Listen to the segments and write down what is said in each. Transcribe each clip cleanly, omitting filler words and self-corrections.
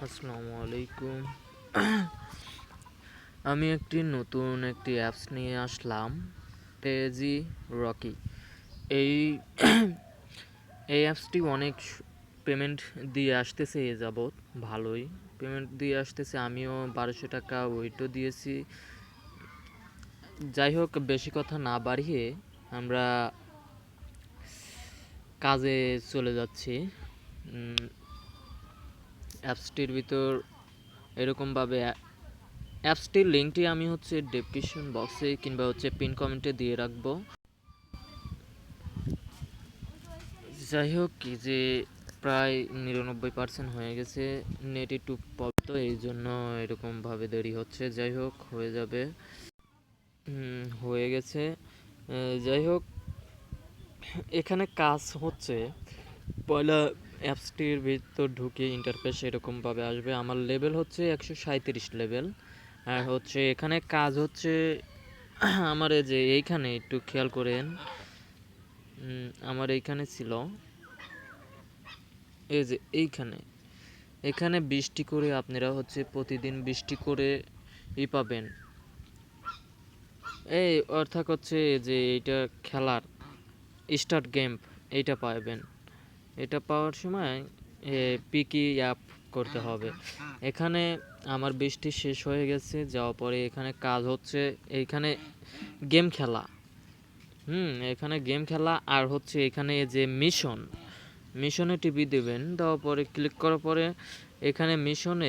আসসালামু আলাইকুম। আমি নতুন একটি অ্যাপস নিয়ে আসলাম, টেজি রকি। এই এই অ্যাপসটি অনেক পেমেন্ট দিয়ে আসতেছে এ যাবৎ, ভালোই পেমেন্ট দিয়ে আসতেছে। আমিও 1200 টাকা ওইটও দিয়েছি। যাই হোক, বেশি কথা না বাড়িয়ে আমরা কাজে চলে যাচ্ছি। অ্যাপসটির ভিতর এরকমভাবে অ্যাপসটির লিঙ্কটি আমি ডেসক্রিপশন বক্সে কিংবা পিন কমেন্টে দিয়ে রাখবো। যাই হোক, কি যে প্রায় 99% হয়ে গেছে, নেট একটু তো এই জন্য এরকমভাবে দেরি হচ্ছে। যাই হোক, হয়ে যাবে। হয়ে গেছে। যাই হোক, এখানে কাজ হচ্ছে পয়লা অ্যাপসটির ভিতর ঢুকে ইন্টারফেস এরকমভাবে আসবে। আমার লেভেল হচ্ছে 137 লেভেল। আর এখানে কাজ হচ্ছে আমার এই যে এইখানে একটু খেয়াল করেন, আমার এইখানে ছিল এই যে এখানে 20টি করে আপনারা প্রতিদিন 20টি করে পাবেন। এই অর্থাৎ যে এইটা খেলার স্টার্ট গেম, এইটা পাবেন। এটা পাওয়ার সময় পিকি অ্যাপ করতে হবে। এখানে আমার 20টি শেষ হয়ে গেছে। যাওয়ার পরে এখানে কাজ হচ্ছে এইখানে গেম খেলা। এখানে গেম খেলা আর এখানে যে মিশনে টিপি দেবেন। দেওয়ার পরে ক্লিক করার পরে এখানে মিশনে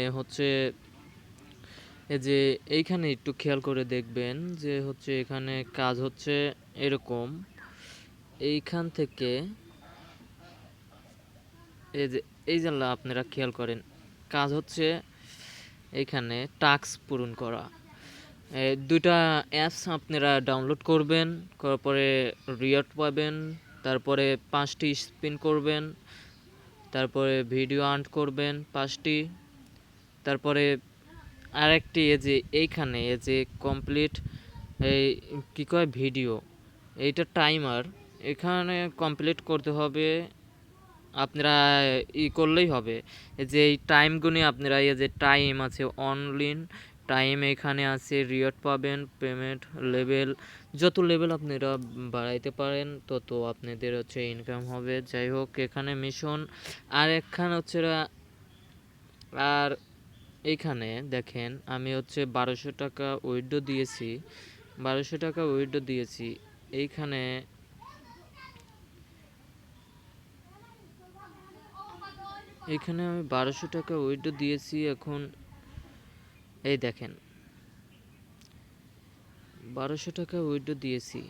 এই যে এইখানে একটু খেয়াল করে দেখবেন যে এখানে কাজ হচ্ছে এরকম। এইখান থেকে এই যে আপনারা খেয়াল করেন, কাজ হচ্ছে এইখানে টাস্ক পূরণ করা। দুইটা অ্যাপস আপনারা ডাউনলোড করবেন, করার পরে রিওয়ার্ড পাবেন। তারপরে 5টি স্পিন করবেন, তারপরে ভিডিও আর্ন করবেন 5টি। তারপরে আরেকটি এইখানে কমপ্লিট এই কী কয় ভিডিও, এইটা টাইমার এখানে কমপ্লিট করতে হবে। আপনারা করলেই হবে। এই টাইম গুনে আপনারা যে টাইম আছে, অনলাইন টাইম এখানে আছে, রিওয়ার্ড পাবেন, পেমেন্ট লেভেল, যত লেভেল আপনারা বাড়াইতে পারেন তত আপনাদের ইনকাম হবে। যাই হোক, এখানে মিশন আর একখান আর এইখানে দেখেন আমি 1200 টাকা উইথড্র দিয়েছি। 1200 টাকা উইথড্র দিয়েছি। এইখানে আমি 1200 টাকা উইথড্র দিয়েছি। এখন এই দেখেন 1200 টাকা উইথড্র দিয়েছি।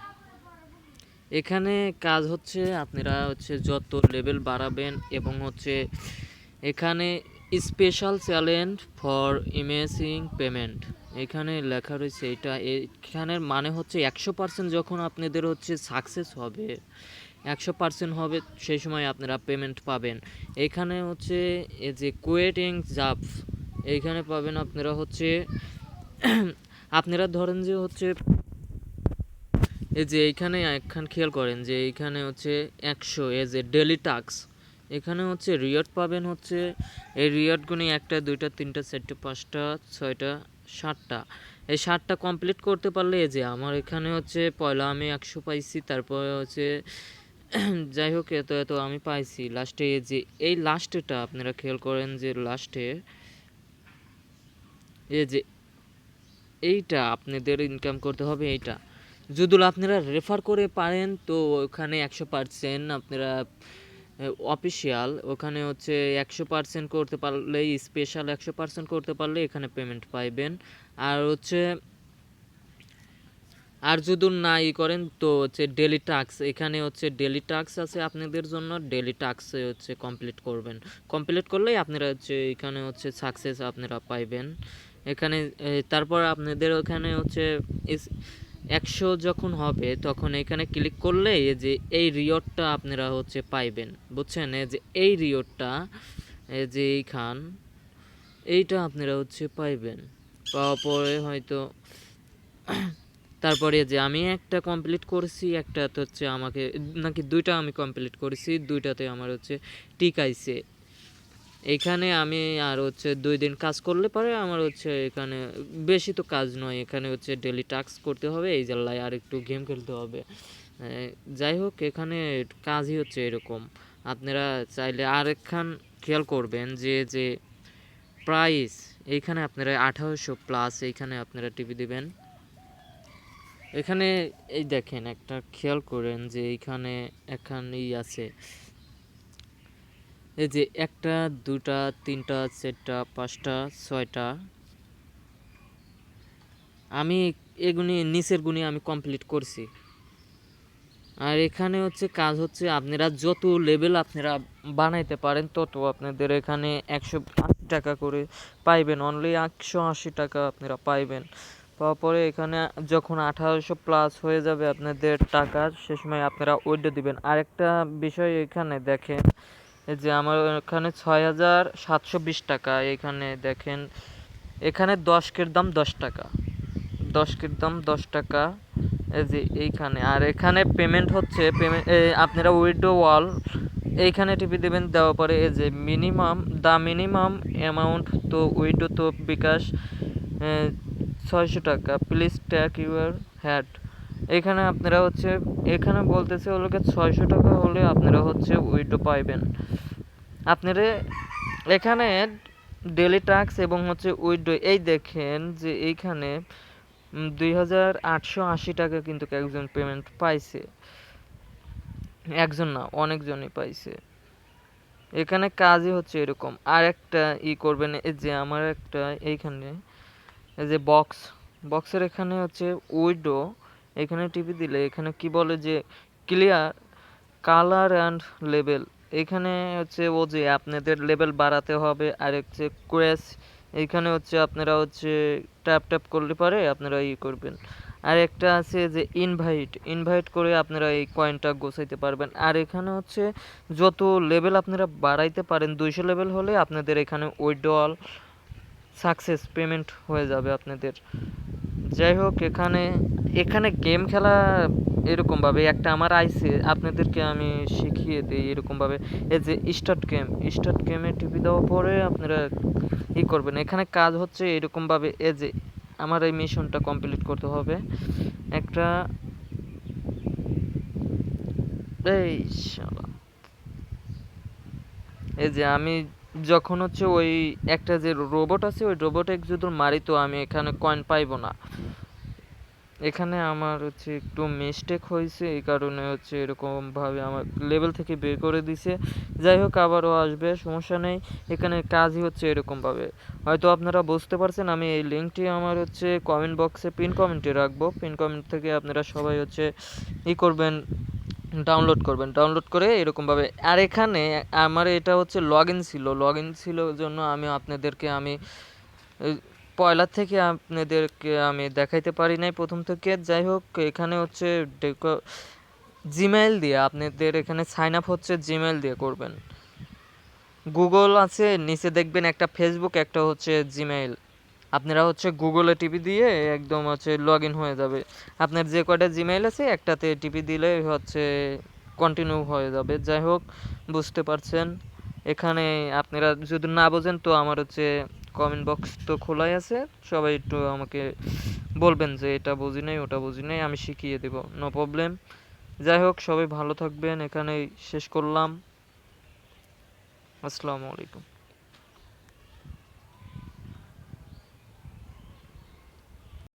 এখানে কাজ আপনারা যত লেভেল বাড়াবেন এবং এখানে special challenge for imaging payment এখানে লেখা রয়েছে। এখানের মানে 100% যখন আপনাদের সাকসেস হবে, 100% হবে, সেই সময় আপনারা পেমেন্ট পাবেন। এখানে এই যে কোয়েটিং জবস এইখানে পাবেন আপনারা আপনারা ধরেন যে এই যে এইখানে একখান খেয়াল করেন যে এইখানে 100 এজ এ ডেলি টাস্ক। এখানে রিওয়ার্ড পাবেন এই রিওয়ার্ডগুলি 1টা 2টা 3টা 4টা 5টা 6টা 7টা। এই 7টা কমপ্লিট করতে পারলে এই যে আমার এখানে পয়লা আমি 100 পাইছি। তারপরে যাই হোক, এত আমি পাইছি। লাস্টে এই লাস্টেটা আপনারা খেয়াল করেন যে লাস্টে এই যে এইটা আপনাদের ইনকাম করতে হবে। এইটা যদি আপনারা রেফার করে পারেন তো ওখানে 100% আপনারা অফিসিয়াল, ওখানে 100% করতে পারলেই স্পেশাল, 100% করতে পারলে এখানে পেমেন্ট পাইবেন। আর আর যদি না করেন তো ডেলি টাস্ক, এখানে ডেলি টাস্ক আছে আপনাদের জন্য। ডেলি টাস্ক কমপ্লিট করবেন। কমপ্লিট করলেই আপনারা এখানে সাকসেস আপনারা পাইবেন এখানে। তারপর আপনাদের ওখানে 100 যখন হবে তখন এখানে ক্লিক করলে যে এই রিওয়ার্ডটা আপনারা পাইবেন, বুঝছেন? এই রিওয়ার্ডটা যে এইটা আপনারা পাইবেন। পাওয়ার পরে হয়তো তারপরে যে আমি একটা কমপ্লিট করেছি, একটা তো আমাকে নাকি 2টা আমি কমপ্লিট করেছি, 2টাতে আমার টিক আইছে। এখানে আমি আর হচ্ছে 2 দিন কাজ করলে পরে আমার হচ্ছে এখানে বেশি তো কাজ নয়। এখানে হচ্ছে ডেইলি টাস্ক করতে হবে। এই জ্বালায় আর একটু গেম খেলতে হবে। যাই হোক এখানে কাজই হচ্ছে এরকম। আপনারা চাইলে আরেকখান খেয়াল করবেন যে প্রাইস এইখানে আপনারা 1800 প্লাস এইখানে আপনারা টিপে দিবেন। এখানে এই দেখেন একটা খেয়াল করেন যে এইখানে একখানেই আছে এই যে 1টা 2টা 3টা 4টা 5টা 6টা আমি এগুনি নিচের গুণি আমি কমপ্লিট করছি। আর এখানে হচ্ছে কাজ হচ্ছে আপনারা যত লেভেল আপনারা বানাইতে পারেন তত আপনাদের এখানে 180 টাকা করে পাইবেন। অনলি 180 টাকা আপনারা পাইবেন। পাওয়ার পরে এখানে যখন 1800 প্লাস হয়ে যাবে আপনাদের টাকা সে সময় আপনারা উইথড্র দিবেন। আরেকটা বিষয় এখানে দেখেন এই যে আমার এখানে 6720 টাকা। এখানে দেখেন এখানে 10 কের দাম 10 টাকা, 10 কের দাম 10 টাকা। এই যে এইখানে আর এখানে পেমেন্ট হচ্ছে পেমেন্ট আপনারা উইথড্র ওয়াল এইখানে টিপে দেবেন। দেওয়ার পরে এই যে মিনিমাম অ্যামাউন্ট তো উইথড্র তো বিকাশ 600 টাকা প্লিজ ট্যাগ ইউর হ্যাড। এখানে আপনারা হচ্ছে এখানে বলতেছে হলো 600 টাকা হলে আপনারা হচ্ছে উইথড্র পাইবেন। আপনারা এখানে ডেলি টাস্ক এবং হচ্ছে উইথড্র এই দেখেন যে এইখানে 2880 টাকা কিন্তু একজন পেমেন্ট পাইছে। একজন না অনেকজনই পাইছে। এখানে কাজই হচ্ছে এরকম। আর একটা করবেন এই যে আমার একটা এইখানে এই যে বক্সের এখানে হচ্ছে উইডো এখানে টিপি দিলে এখানে কি বলে যে ক্লিয়ার কালার অ্যান্ড লেবেল। এখানে হচ্ছে ও যে আপনাদের লেবেল বাড়াতে হবে। আর হচ্ছে কোয়েস এইখানে হচ্ছে আপনারা হচ্ছে ট্যাপ করলে পারে আপনারা করবেন। আর একটা আছে যে ইনভাইট করে আপনারা এই কয়েনটা গোছাইতে পারবেন। আর এখানে হচ্ছে যত লেভেল আপনারা বাড়াইতে পারেন 200 লেভেল হলে আপনাদের এখানে উইথড্রয়াল সাকসেস পেমেন্ট হয়ে যাবে আপনাদের। যাই হোক এখানে গেম খেলা এরকমভাবে একটা আমার আইসে আপনাদেরকে আমি শিখিয়ে দিই এরকমভাবে। এই যে স্টার্ট গেমে টিপি দেওয়ার পরে আপনারা করবেন। এখানে কাজ হচ্ছে এরকমভাবে এই যে আমার এই মিশনটা কমপ্লিট করতে হবে একটা এই শালা এই যে আমি যখন হচ্ছে ওই একটা যে রোবট আছে ওই রোবটে যদি মারি তো আমি এখানে কয়েন পাইবো না। এখানে আমার হচ্ছে একটু মিস্টেক হয়েছে এই কারণে হচ্ছে এরকমভাবে আমার লেভেল থেকে বের করে দিছে। যাই হোক আবারও আসবে সমস্যা নেই। এখানে কাজই হচ্ছে এরকমভাবে হয়তো আপনারা বুঝতে পারছেন। আমি এই লিঙ্কটি আমার হচ্ছে কমেন্ট বক্সে পিন কমেন্টে রাখবো। পিন কমেন্ট থেকে আপনারা সবাই হচ্ছে করবেন ডাউনলোড করে এরকমভাবে। আর এখানে আমার এটা হচ্ছে লগ ইন ছিল জন্য আমি আপনাদেরকে আমি পয়লা থেকে আপনাদেরকে আমি দেখাইতে পারি নাই প্রথম থেকে। যাই হোক এখানে হচ্ছে জিমেইল দিয়ে আপনাদের এখানে সাইন আপ হচ্ছে জিমেইল দিয়ে করবেন। গুগল আছে নিচে দেখবেন একটা ফেসবুক একটা হচ্ছে জিমেইল। আপনারা হচ্ছে গুগলে টিপি দিয়ে একদম হচ্ছে লগ ইন হয়ে যাবে। আপনার যে কয়টা জিমেইল আছে একটাতে টিপি দিলে হচ্ছে কন্টিনিউ হয়ে যাবে। যাই হোক বুঝতে পারছেন। এখানে আপনারা যদি না বোঝেন তো আমার হচ্ছে কমেন্ট বক্স তো খোলাই আছে। সবাই একটু আমাকে বলবেন যে এটা বুঝি নাই ওটা বুঝি নাই আমি শিখিয়ে দেব, নো প্রবলেম। যাই হোক সবাই ভালো থাকবেন। এখানেই শেষ করলাম। আসসালামু আলাইকুম।